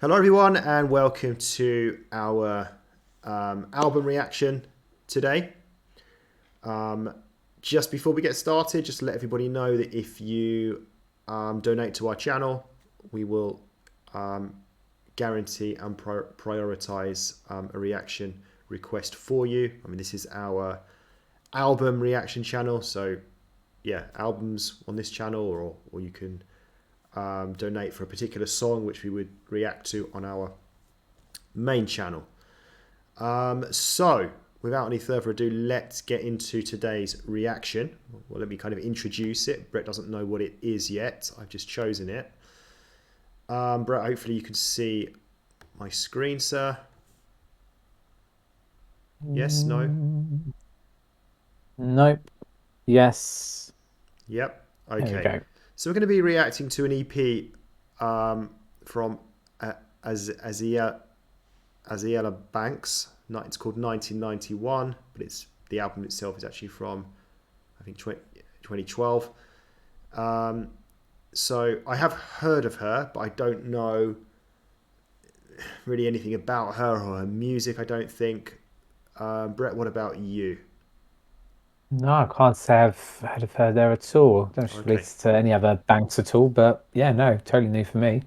Hello, everyone, and welcome to our album reaction today. Just before we get started, just to let everybody know that if you donate to our channel, we will guarantee and prioritize a reaction request for you. I mean, this is our album reaction channel, so yeah, albums on this channel, or you can donate for a particular song which we would react to on our main channel. So without any further ado, let's get into today's reaction. Well, let me kind of introduce it. Brett doesn't know what it is yet. I've just chosen it. Brett, hopefully you can see my screen, sir. Yes, no? Nope. Yes. Yep. There we Okay. go. So we're going to be reacting to an EP from Azealia Banks. It's called 1991, but the album itself is actually from, I think, 2012. So I have heard of her, but I don't know really anything about her or her music, I don't think. Brett, what about you? No, I can't say I've heard of her there at all. Don't Okay. relate to any other banks at all, but yeah, no, totally new for me.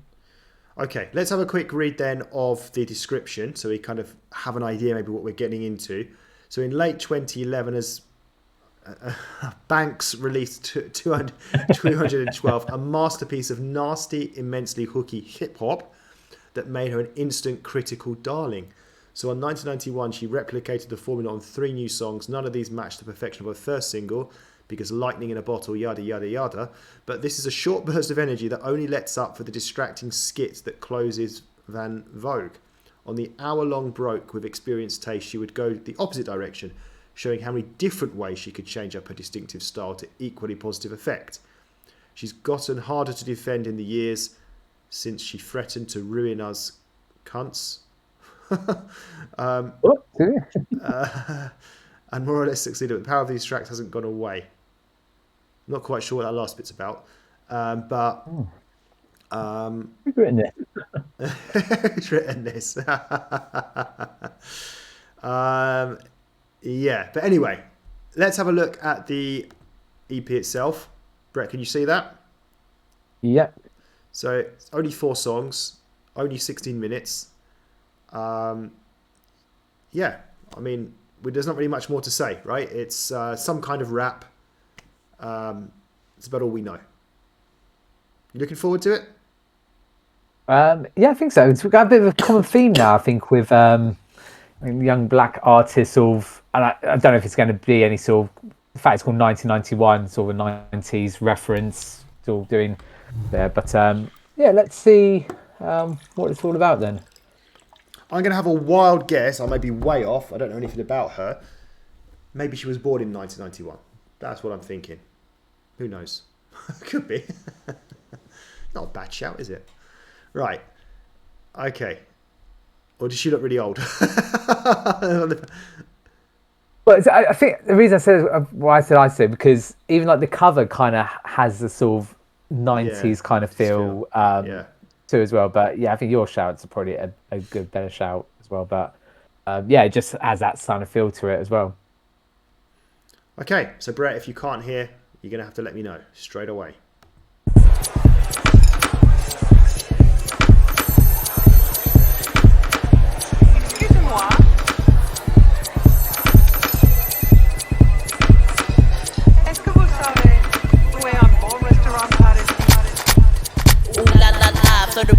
Okay, let's have a quick read then of the description so we kind of have an idea maybe what we're getting into. So in late 2011, as Banks released 212, a masterpiece of nasty, immensely hooky hip-hop that made her an instant critical darling. So in 1991, she replicated the formula on 3 new songs. None of these matched the perfection of her first single, because lightning in a bottle, yada, yada, yada. But this is a short burst of energy that only lets up for the distracting skit that closes Vogue. On the hour-long broke with experienced taste, she would go the opposite direction, showing how many different ways she could change up her distinctive style to equally positive effect. She's gotten harder to defend in the years since she threatened to ruin us cunts. And more or less succeeded, but the power of these tracks hasn't gone away. Not quite sure what that last bit's about, but Who's written it? who's written this? Yeah, but anyway, let's have a look at the EP itself. Brett, can you see that? Yep. So it's only 4 songs, only 16 minutes. Yeah, I mean, there's not really much more to say, right? It's some kind of rap. It's about all we know. You looking forward to it? Yeah, I think so. We've got a bit of a common theme now, I think, with young black artists and I don't know if it's going to be any sort of, the fact it's called 1991, sort of a 90s reference, it's all doing there. But yeah, let's see what it's all about then. I'm going to have a wild guess. I may be way off. I don't know anything about her. Maybe she was born in 1991. That's what I'm thinking. Who knows? Could be. Not a bad shout, is it? Right. Okay. Or does she look really old? But I think the reason I said why I said because even like the cover kind of has the sort of 90s kind of feel yeah. too as well. But yeah, I think your shouts are probably a good, better shout as well. But yeah, it just has that kind of feel to it as well. Okay, so Brett, if you can't hear, you're going to have to let me know straight away.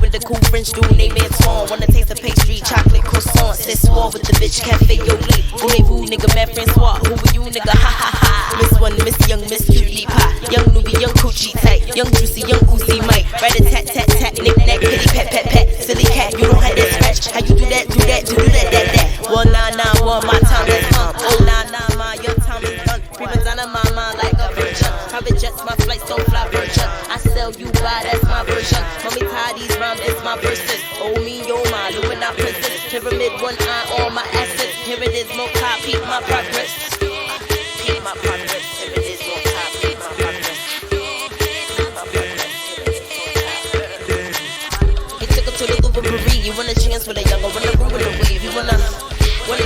With the cool French dude named Antoine. Wanna taste the pastry, chocolate croissant. C'est soir with the bitch cafe yo late. Voulez-vous nigga, man Francois? Who are you nigga? Ha ha ha. Miss one, Miss Young, Miss Cutie Pie. Young newbie, young coochie tight. Young juicy, young Uzi Mike. Rat a tat tat tat, knick knack, kitty pet pet pet. Silly cat, you don't have that scratch. How you do that, do that, do that, that. 1991, my time is come. Oh 99, my your time is done. Prima donna, mama like a virgin. Private jets, my flights don't fly virgin. I sell you by, that's my version. Mommy tie these rhymes, it's my verses. Oh me, oh my, Lumina princess. Pyramid, one eye on my assets. Here it is, no copy, my progress. Keep my progress. Here it is, no copy, my progress. He took a to the Louvre. You want a chance with a younger, wanna ruin the weave. You wanna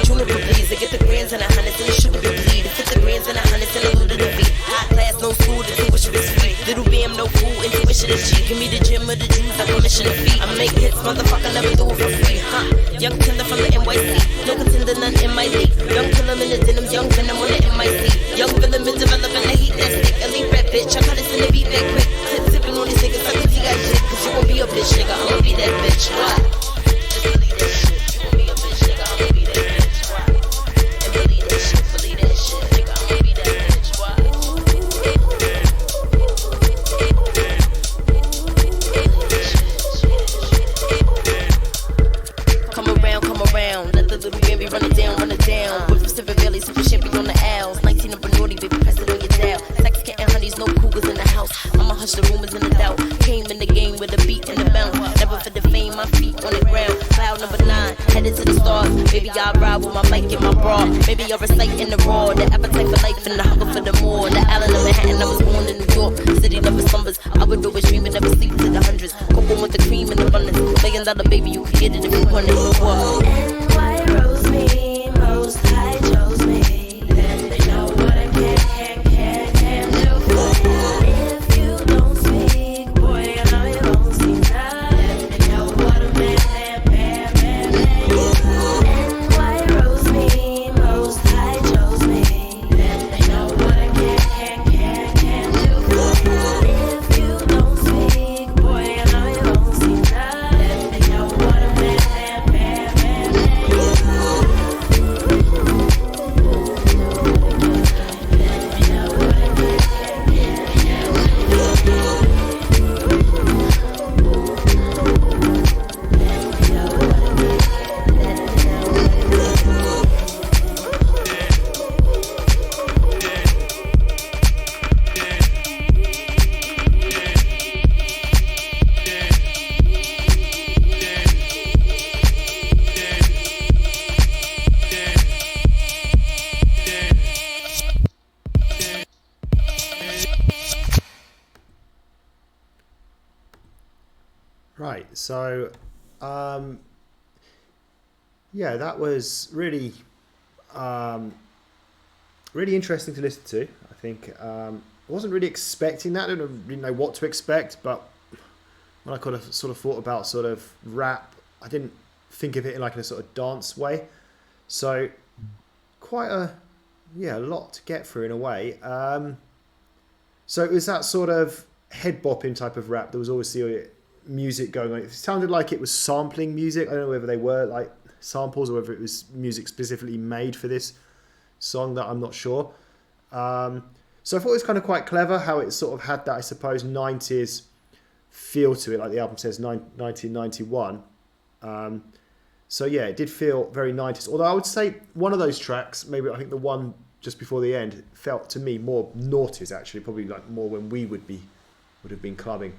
juniper please, to get the grands and the hundreds and the sugar to bleed. To fit the grands and the hundreds and the loot of the beat. High class, no school, the tuition is free. Little bam, no fool, intuition is cheap. Give me the gym or the juice, I permission to feed. I make hits, motherfucker, never do it for free. Young tender from the NYC, no contender, none in my league. Young killer in the denims, young venom on the MIC. Young villain is developing the heat that stick. Elite rap bitch, I cut it in the beat back quick. Tipping on these niggas, suck the T got shit. Cause you won't be a bitch, nigga, I'ma be that bitch. What? Just believe that shit. You won't be a bitch, nigga, I'ma be that bitch. What? And believe that shit, nigga, I'ma be that bitch. What? Come around, let the little baby run it down. With Pacific Valley, super champion on the L's. 19 up a naughty, baby, press it on your dial. Sex, kitten, honeys, no cougars in the house. I'ma hush the rumors and the doubt. Came in the game with a beat and a bounce. Never for the fame, my feet on the ground. Cloud number 9, headed to the stars. Baby, I ride with my mic and my bra. Maybe I'll recite in the raw. The appetite for life and the hunger for the more. The island of Manhattan, I was born in New York. City never slumbers. I would always dream and never sleep to the hundreds. Cocoa with the cream and abundance. $1 million baby, you can get it if you want it. Whoa. And why rose me, most high chose me. Then they know what I can do. If you don't speak, boy, I know you won't see none. Then they know what a man. And why rose me, most high chose me. Then they know what I can do. If you don't speak, boy, I know you won't see none. Then they know what a man. Right, so yeah, that was really really interesting to listen to. I think I wasn't really expecting that. I didn't really know what to expect, but when I kind of sort of thought about sort of rap, I didn't think of it in like in a sort of dance way. So quite a lot to get through in a way. So it was that sort of head bopping type of rap. There was always the music going on. It sounded like it was sampling music. I don't know whether they were like samples or whether it was music specifically made for this song, that I'm not sure. So I thought it was kind of quite clever how it sort of had that, I suppose, 90s feel to it, like the album says 1991. So yeah, it did feel very 90s. Although I would say one of those tracks, maybe I think the one just before the end, felt to me more noughties actually, probably like more when we would have been clubbing.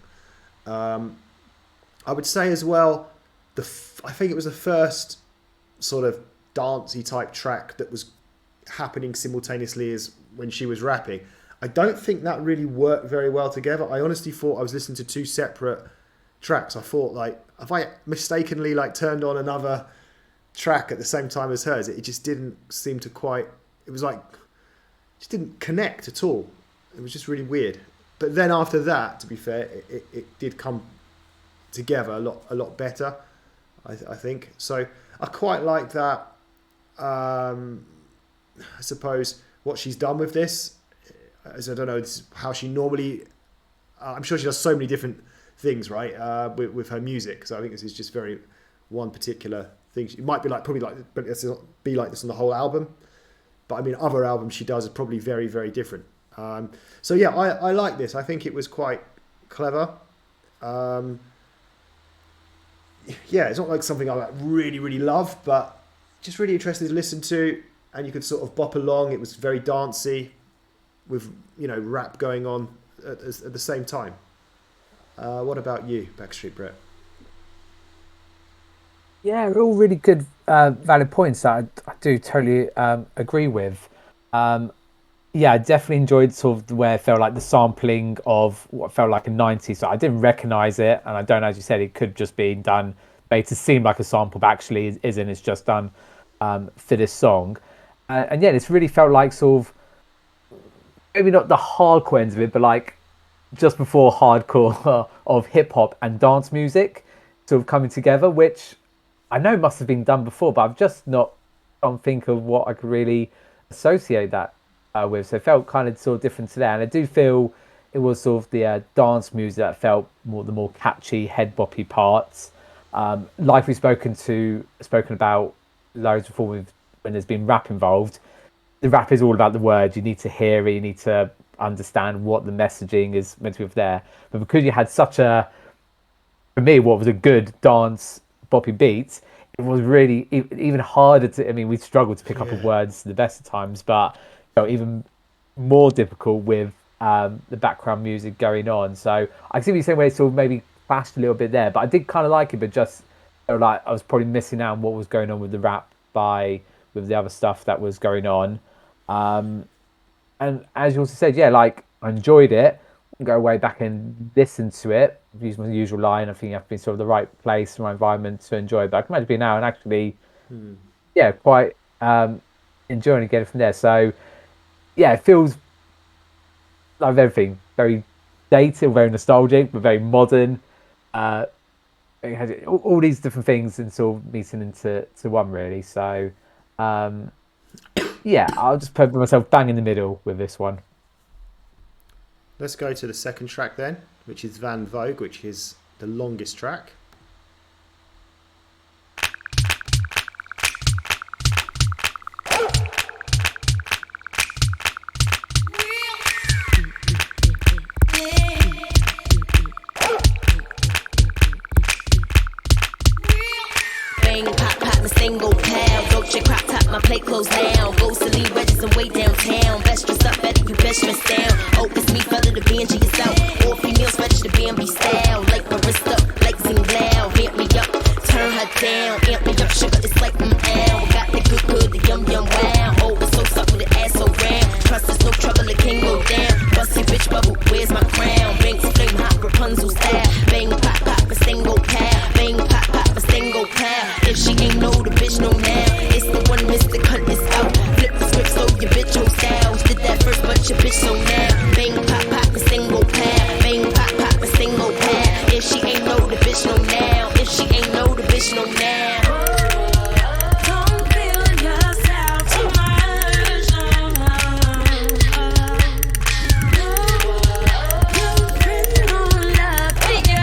I would say as well, I think it was the first sort of dancey type track that was happening simultaneously as when she was rapping. I don't think that really worked very well together. I honestly thought I was listening to two separate tracks. I thought, like, have I mistakenly like turned on another track at the same time as hers? It just didn't seem to quite. It was like, it just didn't connect at all. It was just really weird. But then after that, to be fair, it did come together a lot better, I think. So I quite like that. I suppose what she's done with this, as I don't know, this is how she normally. I'm sure she does so many different things, right? With her music. So I think this is just very one particular thing. It might be like but it's not be like this on the whole album. But I mean, other albums she does are probably very, very different. So yeah, I like this. I think it was quite clever. Yeah, it's not like something I like really, really love, but just really interesting to listen to, and you could sort of bop along. It was very dancey, with rap going on at the same time. What about you, Backstreet Brett? Yeah, all really good, valid points that I do totally agree with. Yeah, I definitely enjoyed sort of where it felt like the sampling of what felt like a 90s. So I didn't recognize it, and I don't, as you said, it could just be done made to seem like a sample, but actually isn't. It's just done for this song, and yeah, it's really felt like sort of maybe not the hardcore ends of it, but like just before hardcore of hip hop and dance music sort of coming together, which I know must have been done before, but I've just not can't think of what I could really associate that with. So it felt kind of sort of different to that, and I do feel it was sort of the dance music that felt the more catchy, head boppy parts. Like we've spoken about loads before when there's been rap involved. The rap is all about the words. You need to hear it. You need to understand what the messaging is meant to be there. But because you had such a, for me, what was a good dance boppy beat, it was really even harder to. I mean, we struggled to pick up on words the best of times, but even more difficult with the background music going on. So I see what you're saying, where it sort of maybe clashed a little bit there, but I did kind of like it, but just like I was probably missing out on what was going on with the rap with the other stuff that was going on. And as you also said, yeah, like I enjoyed it. Go way back and listen to it. Use my usual line. I think you have to be in sort of the right place, right environment to enjoy it. But I can imagine being now and actually, yeah, quite enjoying it, getting from there. So, yeah, it feels like everything very dated, very nostalgic, but very modern. It has all these different things and sort of meeting into one really. So, yeah, I'll just put myself bang in the middle with this one. Let's go to the second track then, which is Van Vogue, which is the longest track. Bang, pop, pop, the single pal. Dolce crop top, my plate closed down. Go to leave wedges and way downtown. Best dressed up, better you best dressed down. Oh, it's me, fella, the band, G is out. All females, fetch the Bambi style. Like Marissa, like Zing Lao. Amp me up, turn her down. Amp me up, sugar, it's like Got the good, the yum, wow. Oh, it's so soft with the ass so round. Trust there's no trouble, it can't go down. Busty bitch bubble, where's my crown? Banks flame hot, Rapunzel style. Bang, pop, pop, a single pal. Bang, pop, pop, a single pal. If she ain't know, the bitch know now. It's the one, Mr. Cunt is out. Flip the script, so your bitch whole style. Did that first, but your bitch so now. Bang, pop, pop, a single pal. Bang, pop, pop, a single pal. If she ain't know, the bitch know now. If she ain't know, the bitch know now. Don't feel yourself too much. Your friend don't love you.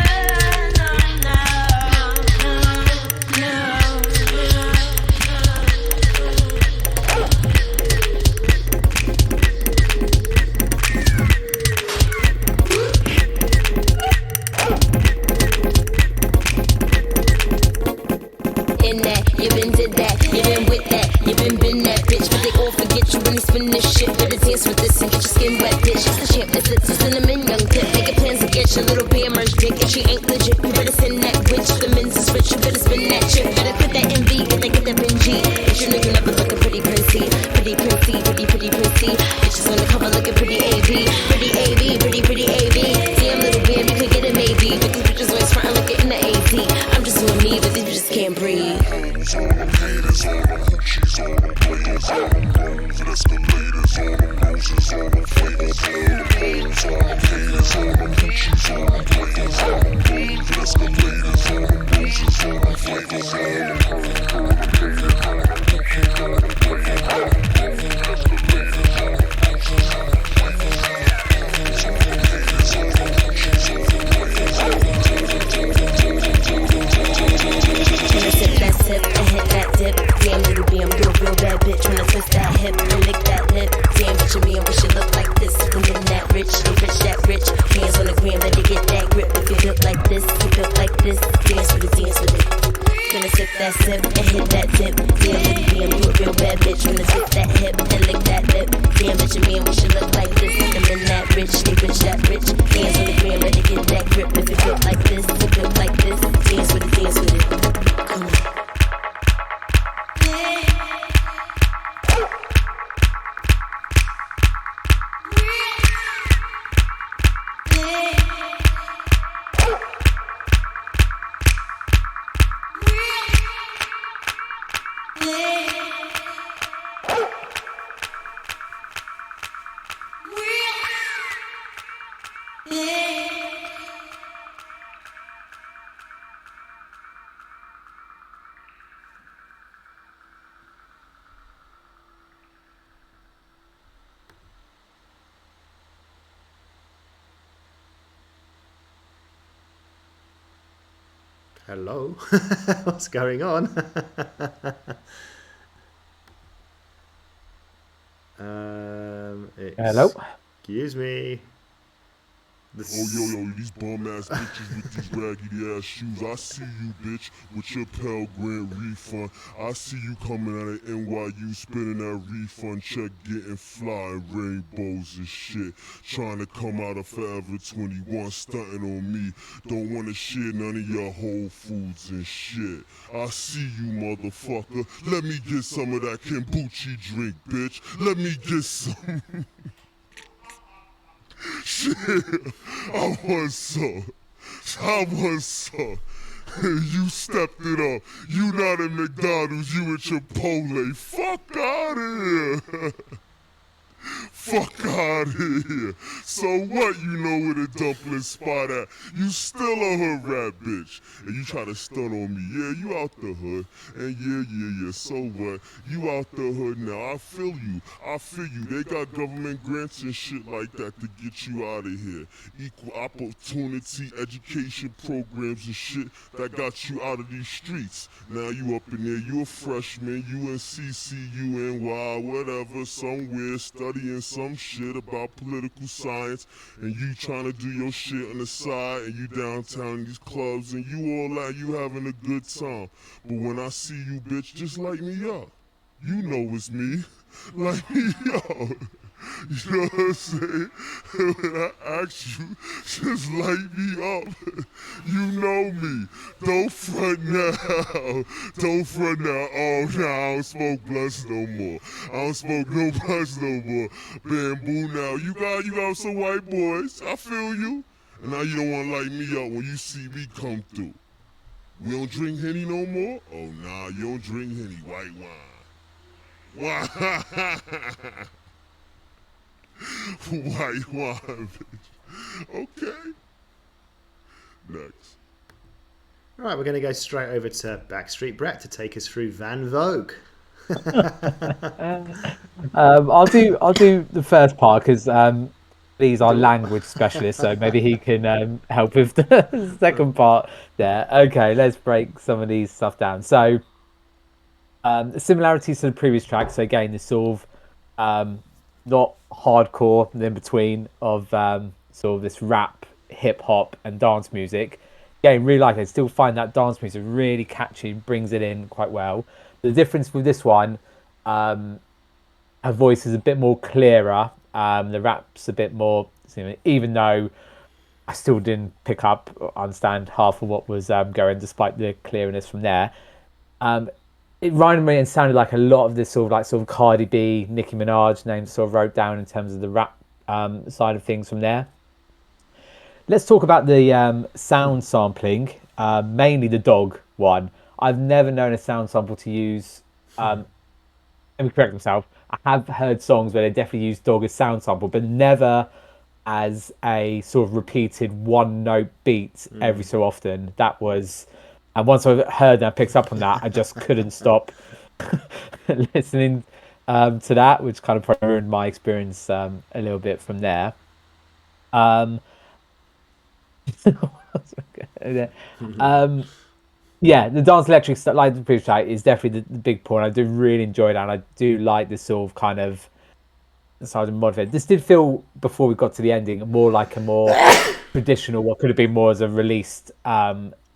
In that, you been did that, you been with that, you been that bitch. But they all forget you when you spin this shit. Better dance with this and get your skin wet, bitch. It's the champ that sits a cinnamon young tip. Making plans to get your little beer merged dick. If she ain't legit, you better send that witch. The men's is rich, you better spin that chip. Better put that in V, get that Benji. Bitch, you looking up and looking pretty princey. Pretty princey, pretty princey. Bitches on the cover looking pretty AV. Pretty AV, pretty AV. Damn little bam, you could get it maybe. But these bitches always frontin' looking in the AZ. I'm just doing me, but these bitches can't breathe. When I sip that sip and hit that dip, damn little bam, you a real bad bitch. When I twist that hip and lick that lip, damn bitch, me and we should look like this. Women that rich, they rich that rich. Hands on the gram, let it get that grip. If you built like this, you built like this. Dance with it, dance with it. When I sip that sip and hit that dip, damn little bam, you a real bad bitch. When I twist that hip and lick that lip, damn bitch, me and we should look like this. Women that rich, they rich that rich. Hands on the gram, let it get that grip. If you built like this, you built like this. Dance with it, dance with it. Come on. Hello? What's going on? Hello. Excuse me. Oh, yo, these bum-ass bitches with these raggedy-ass shoes. I see you, bitch, with your Pell Grant refund. I see you coming out of NYU spending that refund check, getting fly and rainbows and shit. Trying to come out of Forever 21, stunting on me. Don't want to share none of your Whole Foods and shit. I see you, motherfucker. Let me get some of that kombucha drink, bitch. Let me get some. Shit, I want some. You stepped it up. You not at McDonald's, you at Chipotle. Fuck out of here. Fuck out of here. So what, you know where the dumpling spot at? You still a hood rat bitch. And you try to stun on me. Yeah, you out the hood. And yeah. So what? You out the hood now. I feel you. They got government grants and shit like that to get you out of here. Equal opportunity education programs and shit that got you out of these streets. Now you up in there. You a freshman. UNCC, UNY, whatever, somewhere studying some shit about political science, and you trying to do your shit on the side, and you downtown in these clubs, and you all out, you having a good time. But when I see you, bitch, just light me up. You know it's me. Light me up. You know what I'm saying? When I ask you, just light me up. You know me. Don't front now. Oh, nah, I don't smoke blunts no more. I don't smoke no blunts no more. Bamboo now. You got some white boys. I feel you. And now you don't want to light me up when you see me come through. We don't drink Henny no more? Oh, nah, you don't drink Henny. White wine. White wine, bitch. Okay. Next. All right, we're going to go straight over to Backstreet Brett to take us through Van Vogue. I'll do the first part because he's our language specialist, so maybe he can help with the second part there. Okay, let's break some of these stuff down. So the similarities to the previous track. So again, this sort of not hardcore, in between of sort of this rap, hip hop, and dance music. Again, really like it. Still find that dance music really catchy, brings it in quite well. The difference with this one, her voice is a bit more clearer. The rap's a bit more, even though I still didn't pick up or understand half of what was going, despite the clearness from there. It reminded me and sounded like a lot of this sort of Cardi B, Nicki Minaj names sort of wrote down in terms of the rap side of things from there. Let's talk about the sound sampling, mainly the dog one. I've never known a sound sample to use, let me correct myself, I have heard songs where they definitely use dog as sound sample, but never as a sort of repeated one note beat every so often. That was... And once I heard and I picked up on that, I just couldn't stop listening to that, which kind of probably ruined my experience a little bit from there. Yeah, the dance electric stuff, like the previous track, is definitely the big point. I do really enjoy that, and I do like this sort of kind of side of modify. This did feel, before we got to the ending, more like a more traditional, what could have been more as a released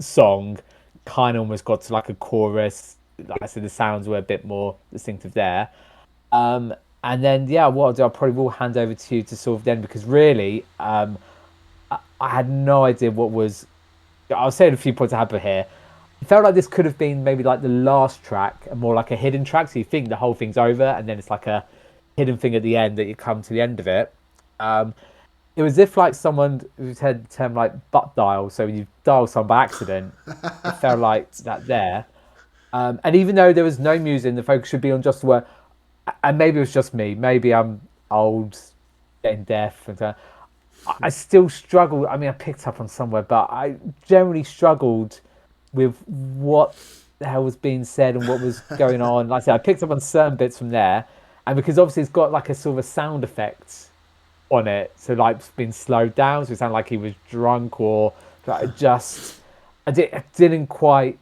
song. Kind of almost got to like a chorus. Like I said, the sounds were a bit more distinctive there. And then, what I'll do, I probably will hand over to you to sort of then, because really, I had no idea what was... I'll say a few points I have here. It felt like this could have been maybe like the last track, and more like a hidden track, so you think the whole thing's over, and then it's like a hidden thing at the end that you come to the end of it. It was if like someone who's had the term like butt dial, so when you dial someone by accident, it felt like that there. And even though there was no music, the focus should be on just the word, and maybe it was just me, maybe I'm old, getting deaf, and I still struggled. I mean, I picked up on somewhere, but I generally struggled with what the hell was being said and what was going on. Like I said, I picked up on certain bits from there, and because obviously it's got like a sort of a sound effect on it, so like it's been slowed down, so it sounded like he was drunk or like, I I didn't quite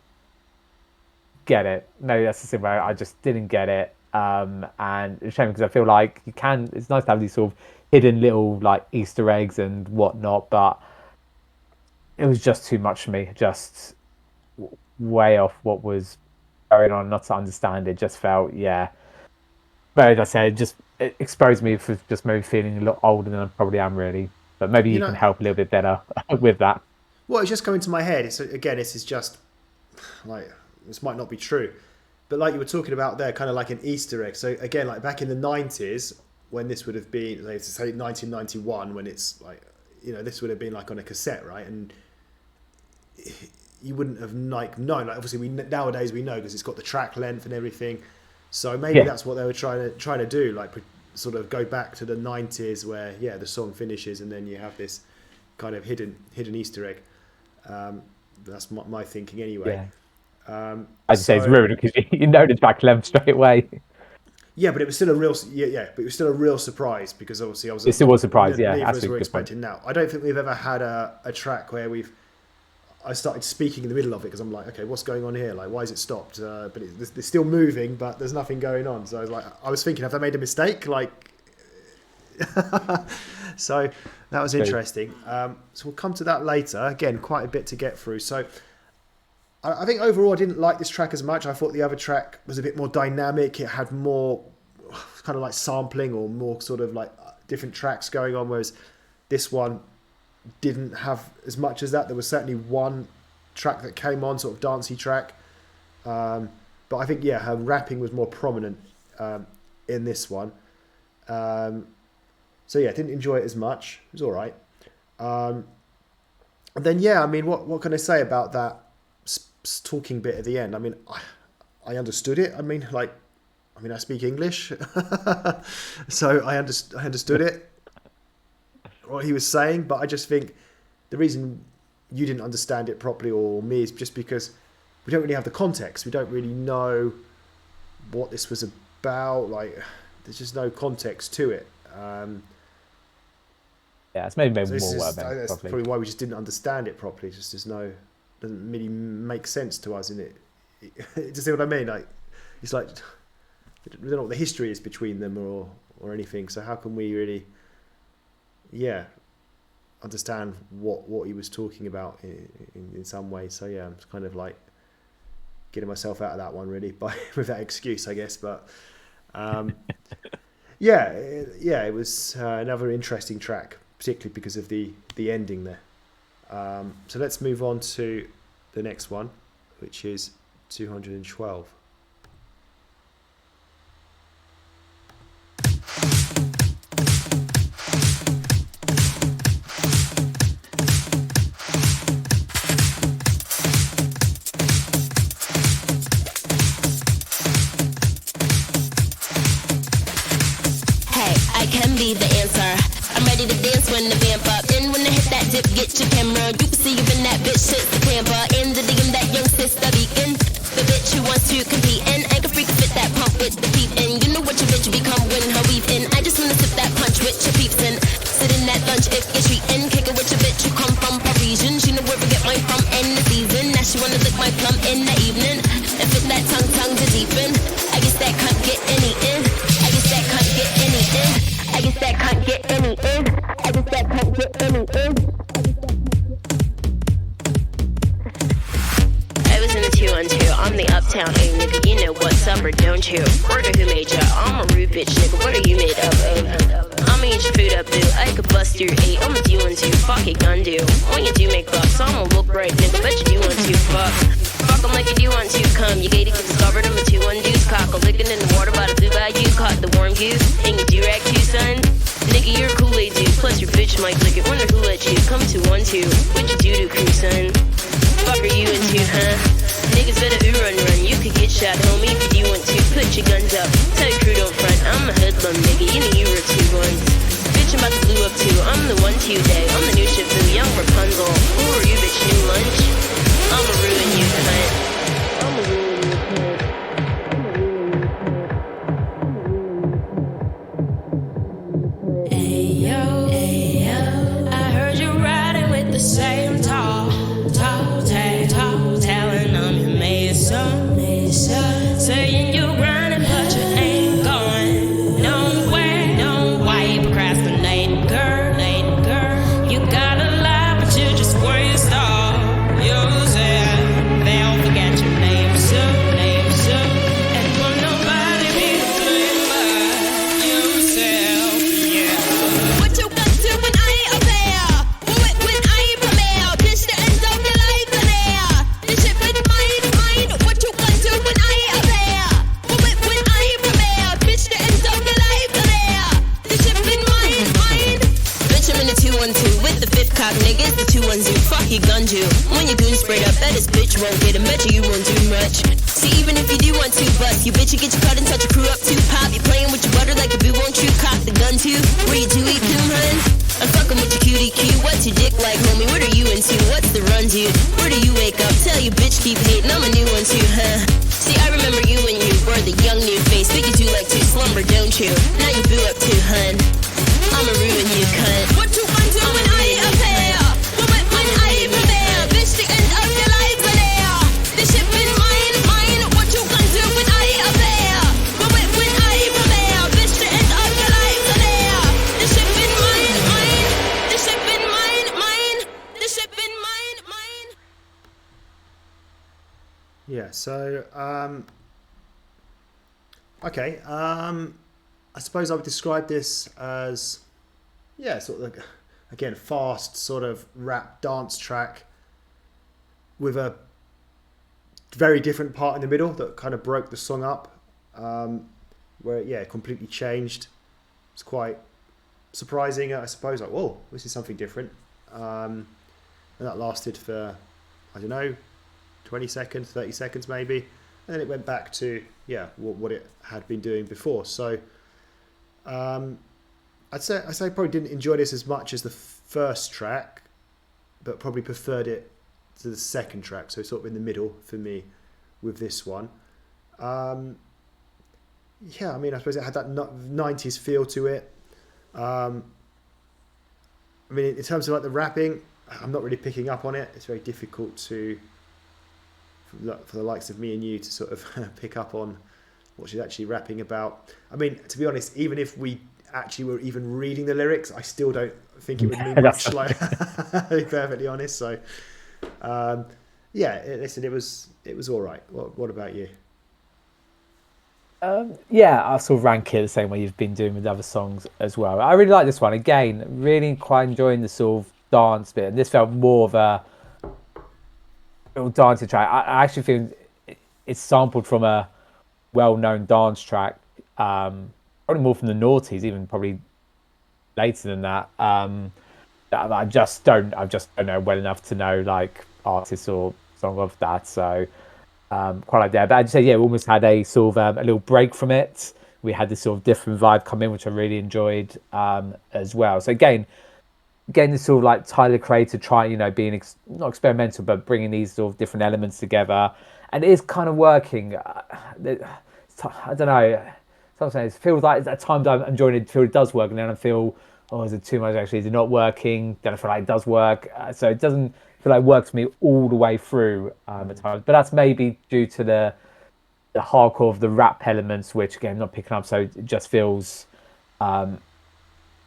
get it. No, that's the same way. I just didn't get it. And it's a shame because I feel like it's nice to have these sort of hidden little like Easter eggs and whatnot, but it was just too much for me. Just way off what was going on, not to understand it. Just felt, yeah. But as I said, it exposed me for just maybe feeling a lot older than I probably am really. But maybe you can help a little bit better with that. Well, it's just coming to my head. This is just like, this might not be true, but like you were talking about there, kind of like an Easter egg. So again, like back in the 90s, when this would have been, like, say 1991, when it's like, this would have been like on a cassette, right? And you wouldn't have like known. Like obviously nowadays we know because it's got the track length and everything. So maybe that's what they were trying to do, like sort of go back to the 90s where the song finishes and then you have this kind of hidden Easter egg. That's my thinking anyway. As you say, it's ruined because you know the track length straight away. Yeah, but it was still a real but it was still a real surprise because obviously it still was a surprise. Neither of us were expecting now. I don't think we've ever had a track where I started speaking in the middle of it because I'm like, okay, what's going on here? Like, why is it stopped? But it's still moving, but there's nothing going on. So I was thinking, have they made a mistake? Like, so that was interesting. So we'll come to that later. Again, quite a bit to get through. So I think overall I didn't like this track as much. I thought the other track was a bit more dynamic. It had more kind of like sampling or more sort of like different tracks going on, whereas this one didn't have as much as that. There was certainly one track that came on, sort of dancey track. But I think, her rapping was more prominent in this one. So didn't enjoy it as much. It was all right. And then, I mean, what can I say about that talking bit at the end? I mean, I understood it. I mean, I speak English. So I understood it, what he was saying, but I just think the reason you didn't understand it properly or me is just because we don't really have the context. We don't really know what this was about. Like, there's just no context to it. It's maybe more work. That's probably why we just didn't understand it properly. Just doesn't really make sense to us in it. Do you see what I mean? Like, it's like we don't know what the history is between them or anything. So how can we really understand what he was talking about in some way? So I'm kind of like getting myself out of that one really with that excuse, I guess. But it was another interesting track, particularly because of the ending there. So let's move on to the next one, which is 212. Be the answer. I'm ready to dance when the vamp up. And when I hit that dip, get your camera. You can see you in that bitch, shit's the camper. In the DM, that young sister beacon. The bitch who wants to compete. And I can freak fit that pump with the peep. And you know what your bitch become when her weave in. I just wanna sip that punch with your peeps. And sit in that lunch if you're treating. Kick it with your bitch who come from Parisian. She know where to get mine from in the season. Now she wanna lick my plum in the evening. And fit that tongue to deepen. I guess that can't get any in. I guess that can't get any in. I guess that can't get any in. I guess that can't get any in. I was in the 212. I'm the uptown A nigga. You know what's up or don't you? Word who made ya? I'm a rude bitch nigga. What are you made up of? I'ma eat your food up, boo. I could bust your 8. I'm a do-1-2. Fuck it, gun do. When you do make bucks, I'ma look right, nigga. Bet you do want to fuck. Fuck 'em like you do want to come. You gated, get discovered. I'm a 2-1-2's cock. A licking in the water by the blue bayou. Caught the warm goose. And you do-rag too, son. Nigga, you're a Kool-Aid dude. Plus your bitch might lick it. Wonder who let you come to 1-2. What you do to crew, son? Fuck are you into, huh? Niggas better run. You could get shot, homie, if you do want to. Put your guns up. Tell your crew don't front. I'm a hoodlum, nigga. You know you were 2-1s. Bitch, I'm about to blue up too. I'm the 1-2 day. I'm the new ship, blue, young Rapunzel. Who are you, bitch? New lunch? I'ma ruin you, cunt. I'ma ruin you, cunt. Ayo, I heard you riding with the same tall tag. So saying you grinding, but you ain't going nowhere. No, why you procrastinating, girl? You got a lot, but you just waste all yourself. They'll forget your name soon, and won't nobody be to blame but yourself. Yeah. What you gonna do when I ain't there? When I ain't prepared? Bitch, the end of your life in there. This shit been mine. What you gonna do when I ain't there? When I ain't prepared? Bitch, the end of your life in there. This shit been mine. Bitch, I'm in the 212 with the fifth cock niggas, the 210. Fuck you, gun you. When your goon sprayed up, bet this bitch won't get him. Bet you won't do much. See, even if you do want to bust, you bitch, you get your cut and touch your crew up too. Pop, you playing with your butter like a boo, won't you cock the gun too? Where you do eat doom, hun? I'm fucking with your cutie cue. What's your dick like, homie? What are you into? What's the run, dude? Where do you wake up? Tell your bitch keep hating. I'm a new one too, huh? See, I remember you when you were the young new face. But you do like to slumber, don't you? Now you boo up too, hun. I'ma ruin you, cunt. What you gonna do when I ain't up there? When I ain't there? Bitch, the end of your life in there. This shit been mine. What you gonna do when I ain't up there? When I ain't there? Bitch, the end of your life in there. This shit been mine. This shit been mine. This shit been mine. Yeah, so okay, I suppose I would describe this as, yeah, sort of like, again, fast sort of rap dance track with a very different part in the middle that kind of broke the song up, where it completely changed. It's quite surprising, I suppose, like, whoa, this is something different. And that lasted for, I don't know, 20 seconds, 30 seconds maybe, and then it went back to what it had been doing before. So I'd say I probably didn't enjoy this as much as the first track, but probably preferred it to the second track, so sort of in the middle for me with this one. I mean, I suppose it had that 90s feel to it. I mean, in terms of like the rapping, I'm not really picking up on it. It's very difficult for the likes of me and you to sort of pick up on what she's actually rapping about. I mean, to be honest, even if we actually were even reading the lyrics, I still don't think it would mean much, like, to be perfectly honest. So listen, it was all right. What about you? I sort of rank it the same way you've been doing with other songs as well. I really like this one. Again, really quite enjoying the sort of dance bit, and this felt more of a little dancing track. I actually feel it's sampled from a well-known dance track, probably more from the noughties, even probably later than that. I just don't know well enough to know like artists or song of that. So quite like that. But I'd say we almost had a sort of a little break from it. We had this sort of different vibe come in, which I really enjoyed as well. So again, this sort of like Tyler Creator trying, being not experimental, but bringing these sort of different elements together, and it is kind of working. I don't know. Sometimes it feels like at times I'm enjoying it, feel it does work, and then I feel, oh, is it too much? Actually, is it not working? Then I feel like it does work. So it doesn't feel like it works for me all the way through at times. But that's maybe due to the hardcore of the rap elements, which again I'm not picking up. So it just feels not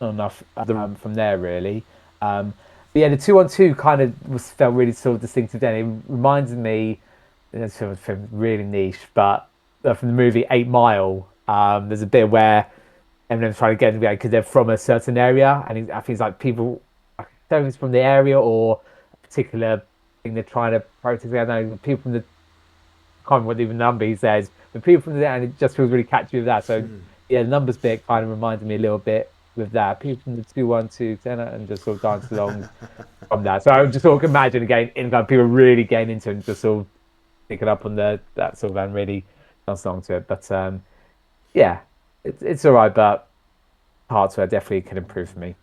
enough from there really. But yeah, the 2-on-2 kind of felt really sort of distinctive. Then it reminds me, it's sort of really niche, but from the movie 8 Mile, there's a bit where Eminem's trying to get them because they're from a certain area, and I think it's like people, I don't know if it's from the area or a particular thing they're trying to protest. I don't know, people from the, I can't remember what even number he says, but people from there, and it just feels really catchy with that. So the numbers bit kind of reminded me a little bit with that. People from the 2-1-2 tenor, and just sort of dance along from that. So I would just sort of imagine again, people really getting into it and just sort of picking up on that sort of and really dance along to it. But it's all right, but parts where definitely could improve for me.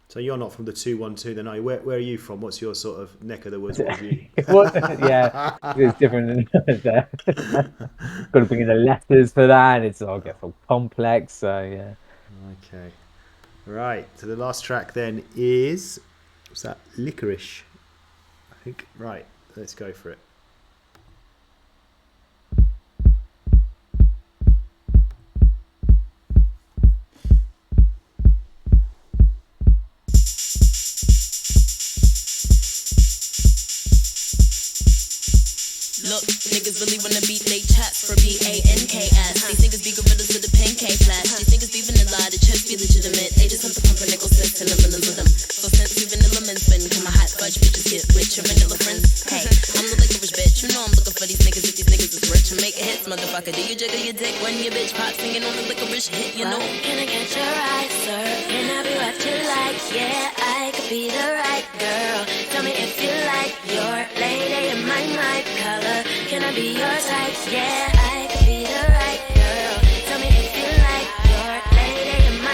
So you're not from the 2-1-2 then, are you? Where are you from? What's your sort of neck of the woods? What you... It's different there. Got to bring in the letters for that, and it's all get full complex. So yeah. Okay. Right. So the last track then is, what's that? Licorice, I think. Right. Let's go for it. niggas really wanna beat they chest for BANKS. These niggas be gorillas with a pancake flash. These niggas be vanilla, the chest be legitimate. They just want to pump a nickel cents and a vanilla. So since we vanilla men's been come a hot fudge bitches get rich or vanilla friends. Hey, I'm the licorice bitch. You know I'm looking for these niggas if these niggas is rich and make hits, motherfucker. Do you jiggle your dick when your bitch pop singing on the licorice hit? You know. Can I catch your eye, sir? Can I be what you like? Yeah, I could be the right girl. Tell me if you like your lady in my color. Can I be your type? Yeah, I could be the right girl. Tell me if you like your lady in my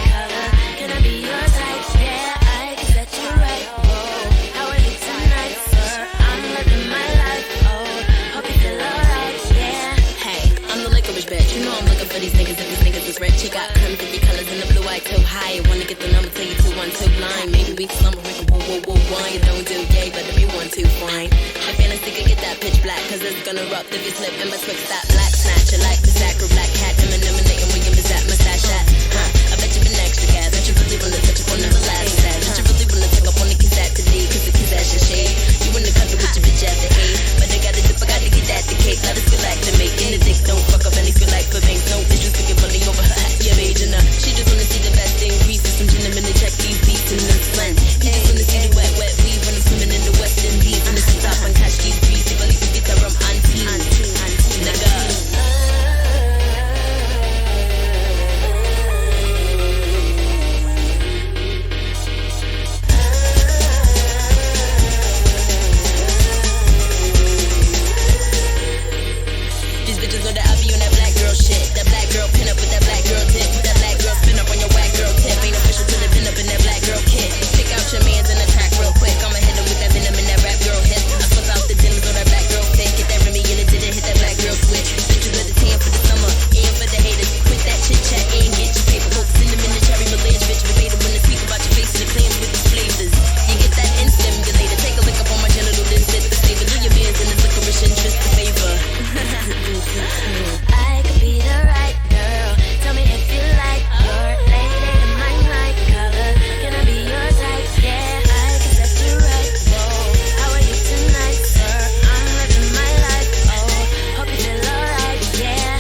color. Can I be your type? Yeah, I can set you right. Whoa, how are you tonight, sir? I'm living my life. Oh, hope you feel alright. Yeah. Hey, I'm the licorice bitch. You know I'm looking for these niggas if these niggas is rich. You got creme, 50 colors in the blue, I too high. You wanna get the number, tell you 212 line. Maybe we slumber, we can whoa, why you don't do gay, but if you want to, fine. My fantasy could get that pitch black, cause it's gonna erupt if you slip in my twixt that black snatcher. Like the sacred black cat, eliminating when you miss that mustache at. I bet you been extra cat, bet you really wanna touch up on the last set. Bet you really wanna take up on the kiss that to D, cause the kiss that's your shade. You wanna cut with your bitch after 8, but I gotta dip, I gotta get that the cake. Let us feel like to make in the dick, don't fuck up any feel like for banks. No bitches to get money over her at your age enough. She just wanna see the best increase, some gentlemen to check these beats in the blend. He just wanna see the wet weave when I'm swimming in the West Indies. And this is top and catch these beats, you believe you get the rum auntie, nigga. These bitches know that I be on that black girl shit. That black girl pin up with that black girl tip. That black girl spin up on your whack girl tip. Ain't official till it pin up in that black girl kit. Pick out your mans in the track real quick. I'ma hit him with that venom in that rap girl hip. I flip out the denims on that black girl fit. Get that Remy in it, didn't hit that black girl switch. Bitches with the tan for the summer, and for the haters. Quit that chit chat and get your paper. Hope cinnamon and cherry melange, bitch. Verbatim when they speak about your face and the clams with the flavors. You get that instant stimulator. Take a lick up on my genital, then sit the stable. Do your bands in the licorice interest the favor. I could be the right girl. Tell me if you like your lady in my color. Can I be your type? Yeah, I can set you right. Whoa, how are you tonight, sir? I'm living my life. Oh, hope you feel alright. Yeah.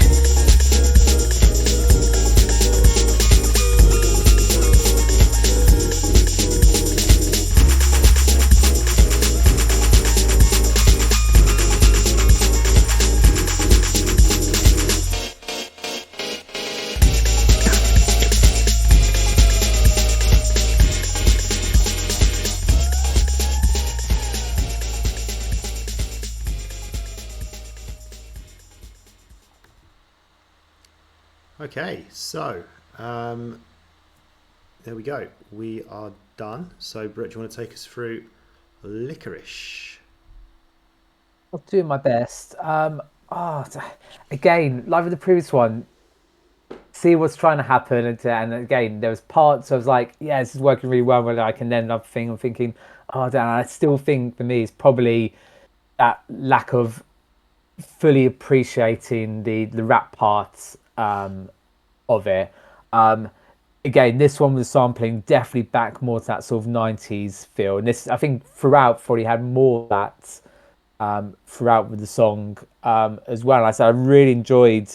Okay, so there we go. We are done. So, Britt, do you want to take us through Licorice? I'm doing my best. Again, like with the previous one, see what's trying to happen, and again, there was parts I was like, yeah, this is working really well, and then I'm thinking, oh, damn, I still think for me it's probably that lack of fully appreciating the rap parts of it. Again, this one was sampling definitely back more to that sort of 90s feel, and this I think throughout probably had more of that throughout with the song as well. Like I said, I really enjoyed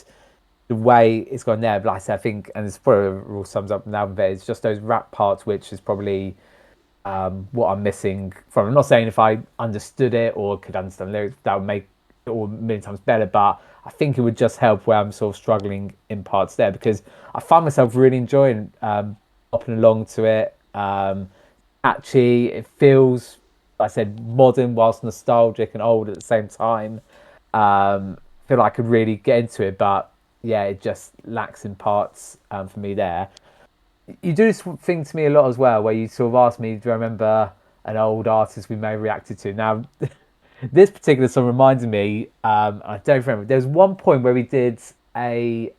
the way it's gone there, but like I said, I think, and this probably all sums up the album there, it's just those rap parts which is probably what I'm missing from. I'm not saying if I understood it or could understand lyrics that would make it all a million times better, but I think it would just help where I'm sort of struggling in parts there, because I find myself really enjoying hopping along to it. Catchy, it feels, like I said, modern whilst nostalgic and old at the same time. Feel like I could really get into it, but yeah, it just lacks in parts for me there. You do this thing to me a lot as well, where you sort of ask me, do I remember an old artist we may have reacted to? Now, this particular song reminded me, I don't remember, there was one point where we did a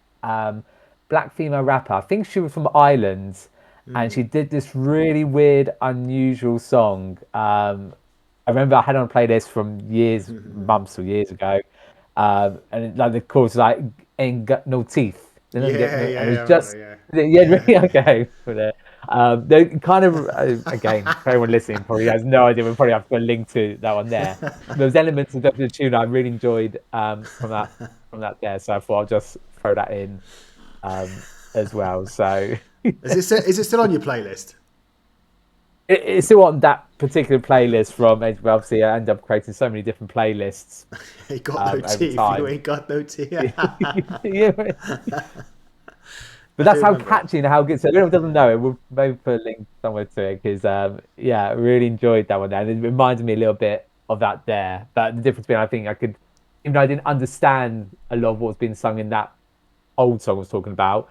black female rapper. I think she was from Ireland, and she did this really weird, unusual song. I remember I had on a playlist from months or years ago, and like the chorus was like, ain't got no teeth. Yeah, really okay with it. They kind of again, for anyone listening probably has no idea. We'll probably have to put a link to that one there. Those elements of the tune I really enjoyed from that there, so I thought I'll just throw that in as well. So Is it still on your playlist? it's still on that particular playlist from obviously I end up creating so many different playlists. You got no teeth. time. You ain't got no teeth. Yeah. But that's how catchy and how good. So if anyone doesn't know it, we'll maybe put a link somewhere to it because yeah, I really enjoyed that one there. And it reminded me a little bit of that there. But the difference being I think I could, even though I didn't understand a lot of what's been sung in that old song I was talking about,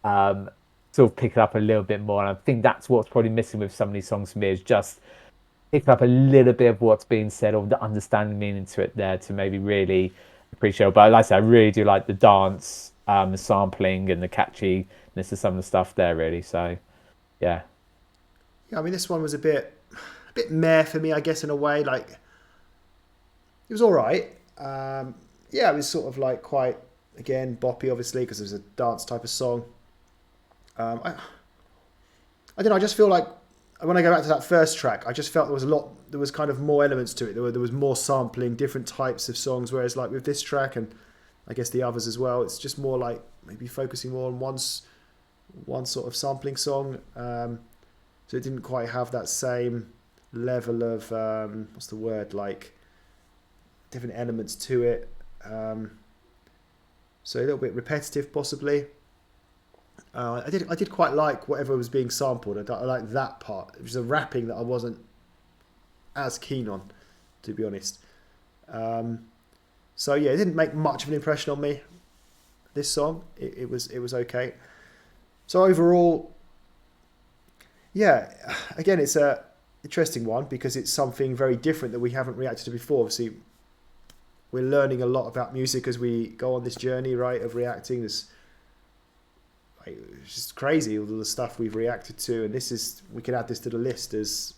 sort of pick it up a little bit more. And I think that's what's probably missing with some of these songs for me is just pick up a little bit of what's being said or the understanding meaning to it there to maybe really appreciate it. But like I said, I really do like the dance, the sampling and the catchiness of some of the stuff there really. So yeah. Yeah, I mean this one was a bit meh for me, I guess, in a way. Like it was all right. Yeah, it was sort of like quite, again, boppy obviously because it was a dance type of song. I don't know, I just feel like when I go back to that first track, I just felt there was kind of more elements to it. There was more sampling, different types of songs, whereas like with this track and I guess the others as well, it's just more like maybe focusing more on one sort of sampling song. So it didn't quite have that same level of, what's the word, like different elements to it. So a little bit repetitive possibly. I did quite like whatever was being sampled. I like that part. It was the rapping that I wasn't as keen on, to be honest. So yeah, it didn't make much of an impression on me. This song, it was okay. So overall, yeah, again, it's a interesting one because it's something very different that we haven't reacted to before. Obviously, we're learning a lot about music as we go on this journey, right, of reacting. It's just crazy, all the stuff we've reacted to, and we can add this to the list as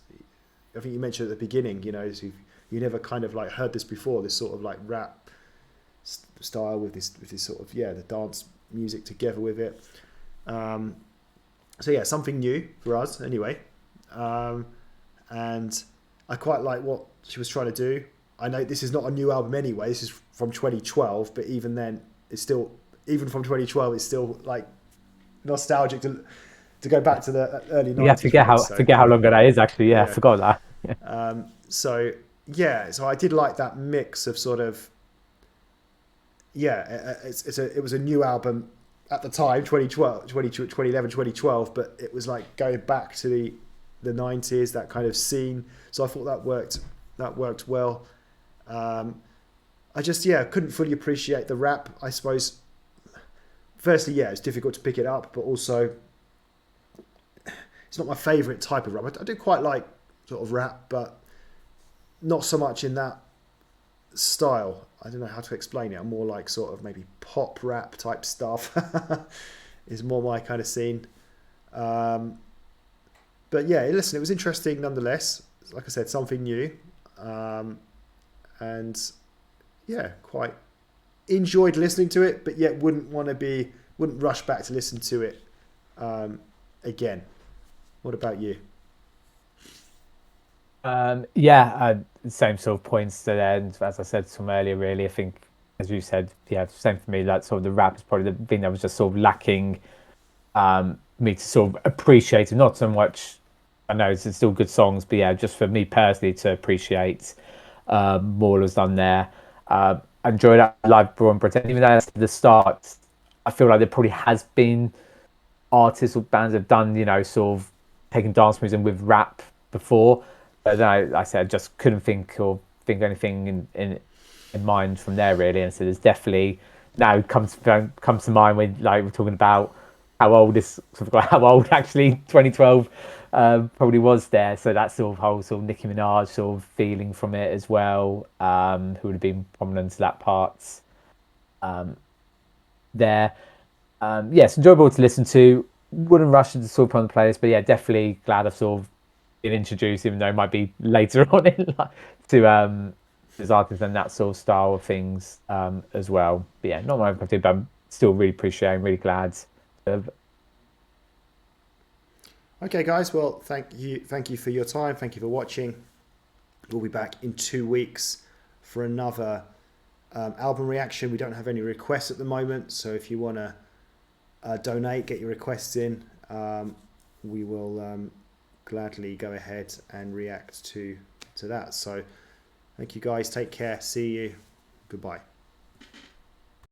I think you mentioned at the beginning. You know, so you never kind of like heard this before. This sort of like rap style with this sort of the dance music together with it. So yeah, something new for us anyway. And I quite like what she was trying to do. I know this is not a new album anyway. This is from 2012, but even then, it's still even from 2012. It's still like nostalgic to go back to the early 90s. Yeah, forget how long ago that is actually. Yeah, I forgot that. So I did like that mix of sort of it was a new album at the time, 2011, 2012, but it was like going back to the 90s, that kind of scene. So I thought that worked well. I just couldn't fully appreciate the rap, I suppose. Firstly, it's difficult to pick it up, but also it's not my favourite type of rap. I do quite like sort of rap, but not so much in that style. I don't know how to explain it. I'm more like sort of maybe pop rap type stuff is more my kind of scene. But yeah, listen, it was interesting nonetheless. Like I said, something new. And yeah, quite enjoyed listening to it, but yet wouldn't rush back to listen to it again. What about you? Same sort of points to the end, as I said some earlier. Really, I think, as you said, same for me. That sort of the rap is probably the thing that was just sort of lacking me to sort of appreciate it. Not so much. I know it's still good songs, but just for me personally to appreciate more was done there. I enjoyed that live Braun Britain. Even though at the start, I feel like there probably has been artists or bands that have done, sort of taken dance music with rap before. But then I said I just couldn't think anything in mind from there really. And so there's definitely now comes to mind when like we're talking about how old actually 2012 probably was there. So that sort of whole sort of Nicki Minaj sort of feeling from it as well, who would have been prominent to that part there. It's enjoyable to listen to. Wouldn't rush into sort of on the playlist, but definitely glad I've sort of been introduced, even though it might be later on in life, to his artists and that sort of style of things as well. But not my own cup of tea, but I'm still really appreciating, really glad of. Okay, guys. Well, thank you for your time. Thank you for watching. We'll be back in 2 weeks for another album reaction. We don't have any requests at the moment, so if you want to donate, get your requests in. We will gladly go ahead and react to that. So thank you guys. Take care. See you. Goodbye.